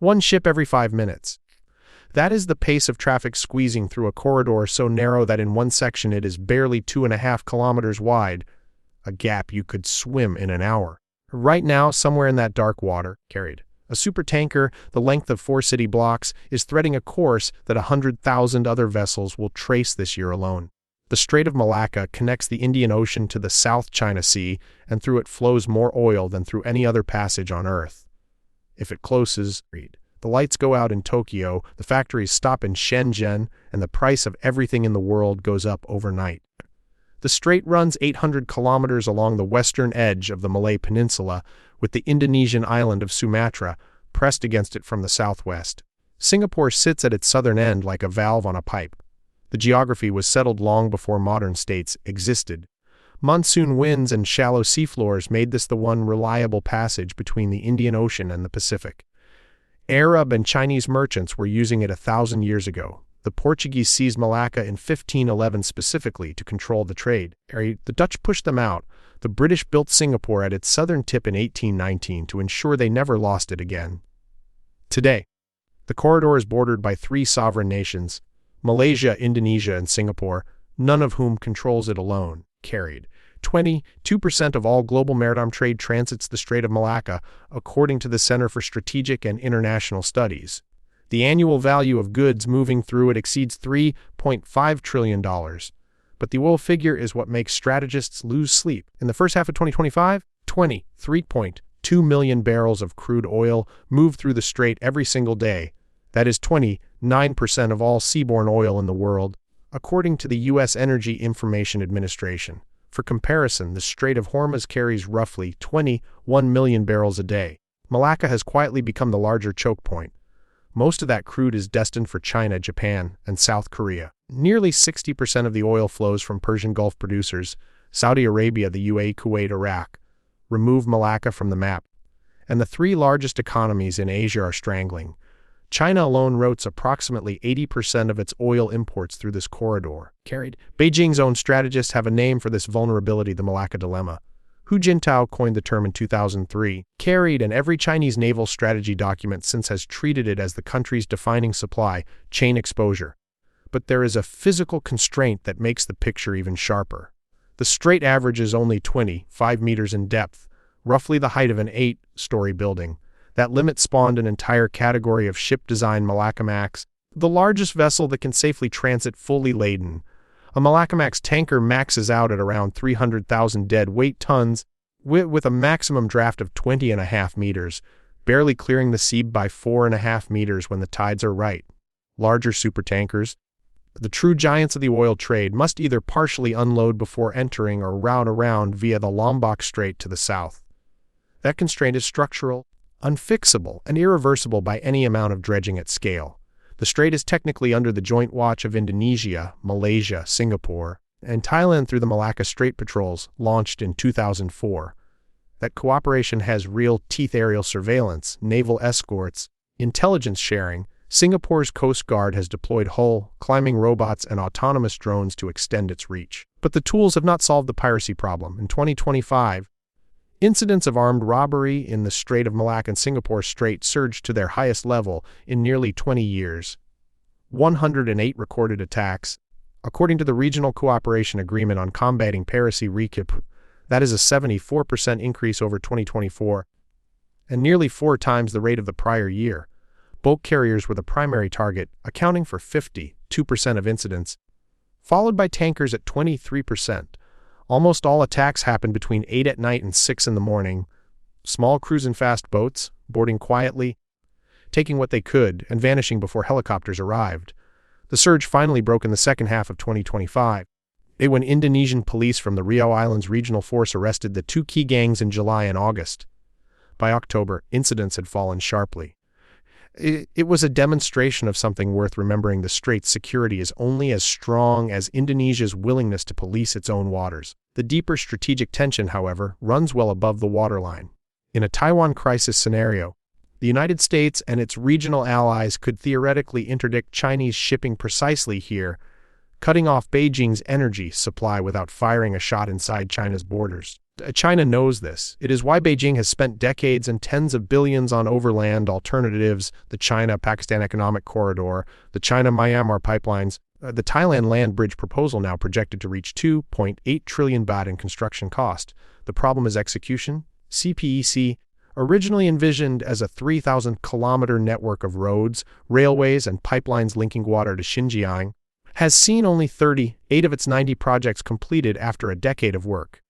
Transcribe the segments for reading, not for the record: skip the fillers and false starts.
one ship every 5 minutes. That is the pace of traffic squeezing through a corridor so narrow that in one section it is barely 2.5 kilometers wide, a gap you could swim in an hour. Right now, somewhere in that dark water, a supertanker the length of 4 city blocks is threading a course that 100,000 other vessels will trace this year alone. The Strait of Malacca connects the Indian Ocean to the South China Sea, and through it flows more oil than through any other passage on Earth. If it closes, the lights go out in Tokyo, the factories stop in Shenzhen, and the price of everything in the world goes up overnight. The strait runs 800 kilometers along the western edge of the Malay Peninsula, with the Indonesian island of Sumatra pressed against it from the southwest. Singapore sits at its southern end like a valve on a pipe. The geography was settled long before modern states existed. Monsoon winds and shallow seafloors made this the one reliable passage between the Indian Ocean and the Pacific. Arab and Chinese merchants were using it 1,000 years ago. The Portuguese seized Malacca in 1511 specifically to control the trade. The Dutch pushed them out. The British built Singapore at its southern tip in 1819 to ensure they never lost it again. Today, the corridor is bordered by 3 sovereign nations, Malaysia, Indonesia, and Singapore, none of whom controls it alone. 22% of all global maritime trade transits the Strait of Malacca, according to the Center for Strategic and International Studies. The annual value of goods moving through it exceeds $3.5 trillion. But the oil figure is what makes strategists lose sleep. In the first half of 2025, 23.2 million barrels of crude oil moved through the strait every single day. That is 29% of all seaborne oil in the world, according to the U.S. Energy Information Administration. For comparison, the Strait of Hormuz carries roughly 21 million barrels a day. Malacca has quietly become the larger choke point. Most of that crude is destined for China, Japan, and South Korea. Nearly 60% of the oil flows from Persian Gulf producers, Saudi Arabia, the UAE, Kuwait, Iraq. Remove Malacca from the map, and the 3 largest economies in Asia are strangling. China alone routes approximately 80% of its oil imports through this corridor. Beijing's own strategists have a name for this vulnerability, the Malacca Dilemma. Hu Jintao coined the term in 2003, and every Chinese naval strategy document since has treated it as the country's defining supply chain exposure. But there is a physical constraint that makes the picture even sharper. The strait averages only 25 meters in depth, roughly the height of an 8-story building. That limit spawned an entire category of ship design Malaccamax, the largest vessel that can safely transit fully laden. A Malaccamax tanker maxes out at around 300,000 deadweight tons, with a maximum draft of 20.5 meters, barely clearing the sea by 4.5 meters when the tides are right. Larger supertankers, the true giants of the oil trade, must either partially unload before entering or route around via the Lombok Strait to the south. That constraint is structural, unfixable, and irreversible by any amount of dredging at scale. The strait is technically under the joint watch of Indonesia, Malaysia, Singapore, and Thailand through the Malacca Strait Patrols, launched in 2004. That cooperation has real teeth: aerial surveillance, naval escorts, intelligence sharing. Singapore's Coast Guard has deployed hull, climbing robots, and autonomous drones to extend its reach. But the tools have not solved the piracy problem. In 2025, incidents of armed robbery in the Strait of Malacca and Singapore Strait surged to their highest level in nearly 20 years. 108 recorded attacks. According to the Regional Cooperation Agreement on Combating Piracy (RCAP), that is a 74% increase over 2024, and nearly 4 times the rate of the prior year. Bulk carriers were the primary target, accounting for 52% of incidents, followed by tankers at 23%. Almost all attacks happened between 8 at night and 6 in the morning. Small cruise and fast boats, boarding quietly, taking what they could, and vanishing before helicopters arrived. The surge finally broke in the second half of 2025, when Indonesian police from the Riau Islands Regional Force arrested the 2 key gangs in July and August. By October, incidents had fallen sharply. It was a demonstration of something worth remembering: the strait's security is only as strong as Indonesia's willingness to police its own waters. The deeper strategic tension, however, runs well above the waterline. In a Taiwan crisis scenario, the United States and its regional allies could theoretically interdict Chinese shipping precisely here, cutting off Beijing's energy supply without firing a shot inside China's borders. China knows this. It is why Beijing has spent decades and tens of billions on overland alternatives, the China-Pakistan Economic Corridor, the China-Myanmar pipelines, the Thailand land bridge proposal now projected to reach 2.8 trillion baht in construction cost. The problem is execution. CPEC, originally envisioned as a 3,000-kilometer network of roads, railways, and pipelines linking water to Xinjiang, has seen only 38 of its 90 projects completed after a decade of work.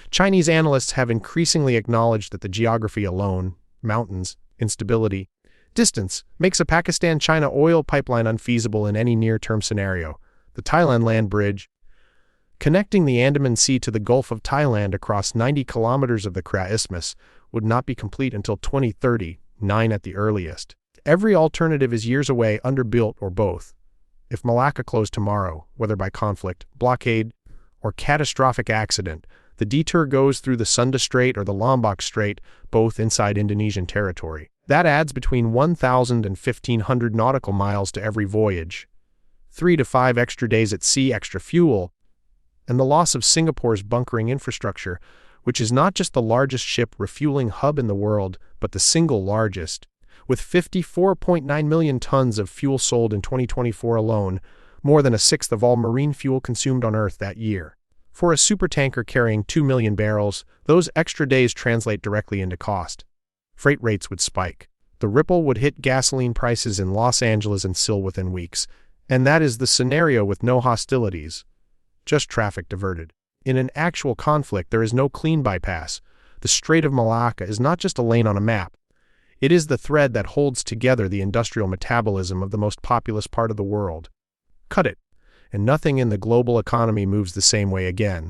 Chinese analysts have increasingly acknowledged that the geography alone, mountains, instability, distance, makes a Pakistan-China oil pipeline unfeasible in any near-term scenario. The Thailand land bridge, connecting the Andaman Sea to the Gulf of Thailand across 90 kilometers of the Kra Isthmus, would not be complete until 2039 at the earliest. Every alternative is years away, underbuilt, or both. If Malacca closed tomorrow, whether by conflict, blockade, or catastrophic accident, the detour goes through the Sunda Strait or the Lombok Strait, both inside Indonesian territory. That adds between 1,000 and 1,500 nautical miles to every voyage, 3 to 5 extra days at sea, extra fuel, and the loss of Singapore's bunkering infrastructure, which is not just the largest ship refueling hub in the world, but the single largest. With 54.9 million tons of fuel sold in 2024 alone, more than a sixth of all marine fuel consumed on Earth that year. For a supertanker carrying 2 million barrels, those extra days translate directly into cost. Freight rates would spike. The ripple would hit gasoline prices in Los Angeles and Seoul within weeks, and that is the scenario with no hostilities, just traffic diverted. In an actual conflict, there is no clean bypass. The Strait of Malacca is not just a lane on a map. It is the thread that holds together the industrial metabolism of the most populous part of the world. Cut it, and nothing in the global economy moves the same way again.